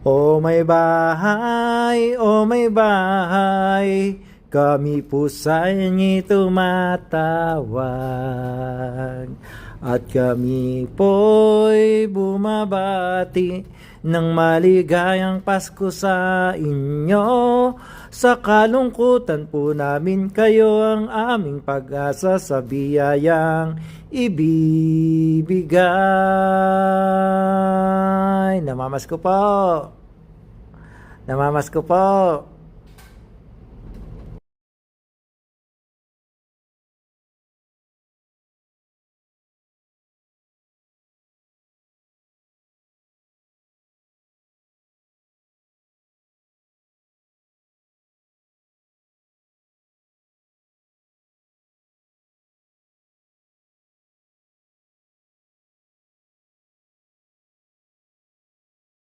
O may bahay, o may bahay, kami po sa inyo tumatawag. At kami po'y bumabati ng maligayang Pasko sa inyo. Sa kalungkutan po namin kayo ang aming pag-asa sa biyayang ibibigay. Namamasko po. Namamasko po.